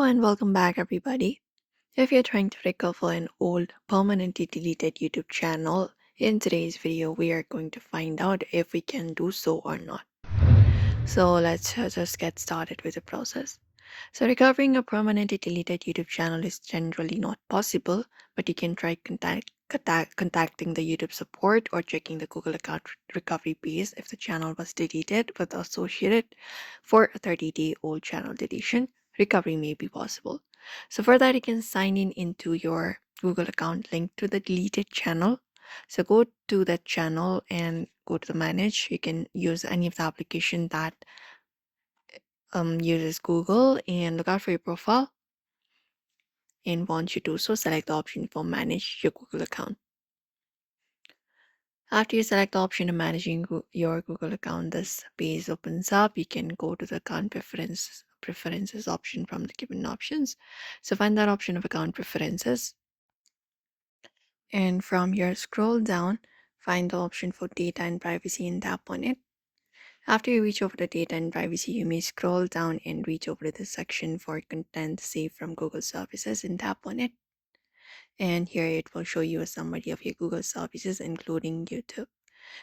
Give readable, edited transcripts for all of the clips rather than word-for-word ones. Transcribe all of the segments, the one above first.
and welcome back, everybody. If you're trying to recover an old, permanently deleted YouTube channel, in today's video, we are going to find out if we can do so or not. So, let's just get started with the process. So, recovering a permanently deleted YouTube channel is generally not possible, but you can try contacting the YouTube support or checking the Google account recovery page if the channel was deleted with associated for a 30-day old channel deletion. Recovery may be possible. So, for that, you can sign in into your Google account linked to the deleted channel. So, go to that channel and go to the manage. You can use any of the application that uses Google and look out for your profile. And once you do so, select the option for manage your Google account. After you select the option of managing your Google account, this page opens up. You can go to the account preferences option from the given options. So find that option of account preferences. And from here, scroll down, find the option for data and privacy and tap on it. After you reach over the data and privacy, you may scroll down and reach over to the section for content saved from Google services and tap on it. And here it will show you a summary of your Google services, including YouTube.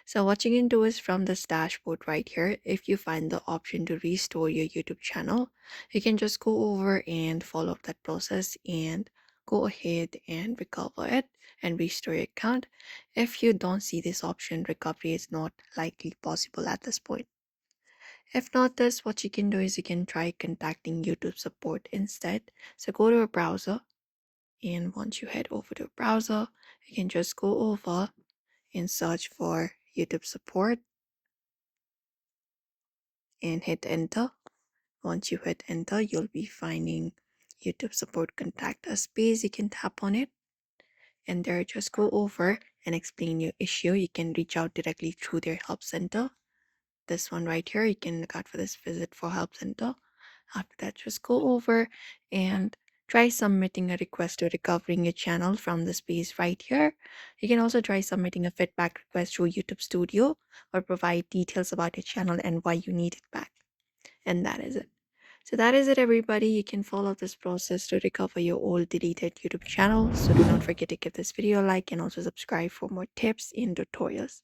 So what you can do is from this dashboard right here, if you find the option to restore your YouTube channel, you can just go over and follow that process and go ahead and recover it and restore your account. If you don't see this option, recovery is not likely possible at this point. If not this, what you can do is you can try contacting YouTube support instead. So go to a browser, and once you head over to a browser, you can just go over and search for YouTube support and hit enter. Once you hit enter, you'll be finding YouTube support contact us page. You can tap on it and there just go over and explain your issue. You can reach out directly through their help center. This one right here, you can look out for this visit for help center. After that, just go over and try submitting a request to recovering your channel from the space right here. You can also try submitting a feedback request through YouTube Studio or provide details about your channel and why you need it back. And that is it. So that is it, everybody. You can follow this process to recover your old deleted YouTube channel. So do not forget to give this video a like and also subscribe for more tips and tutorials.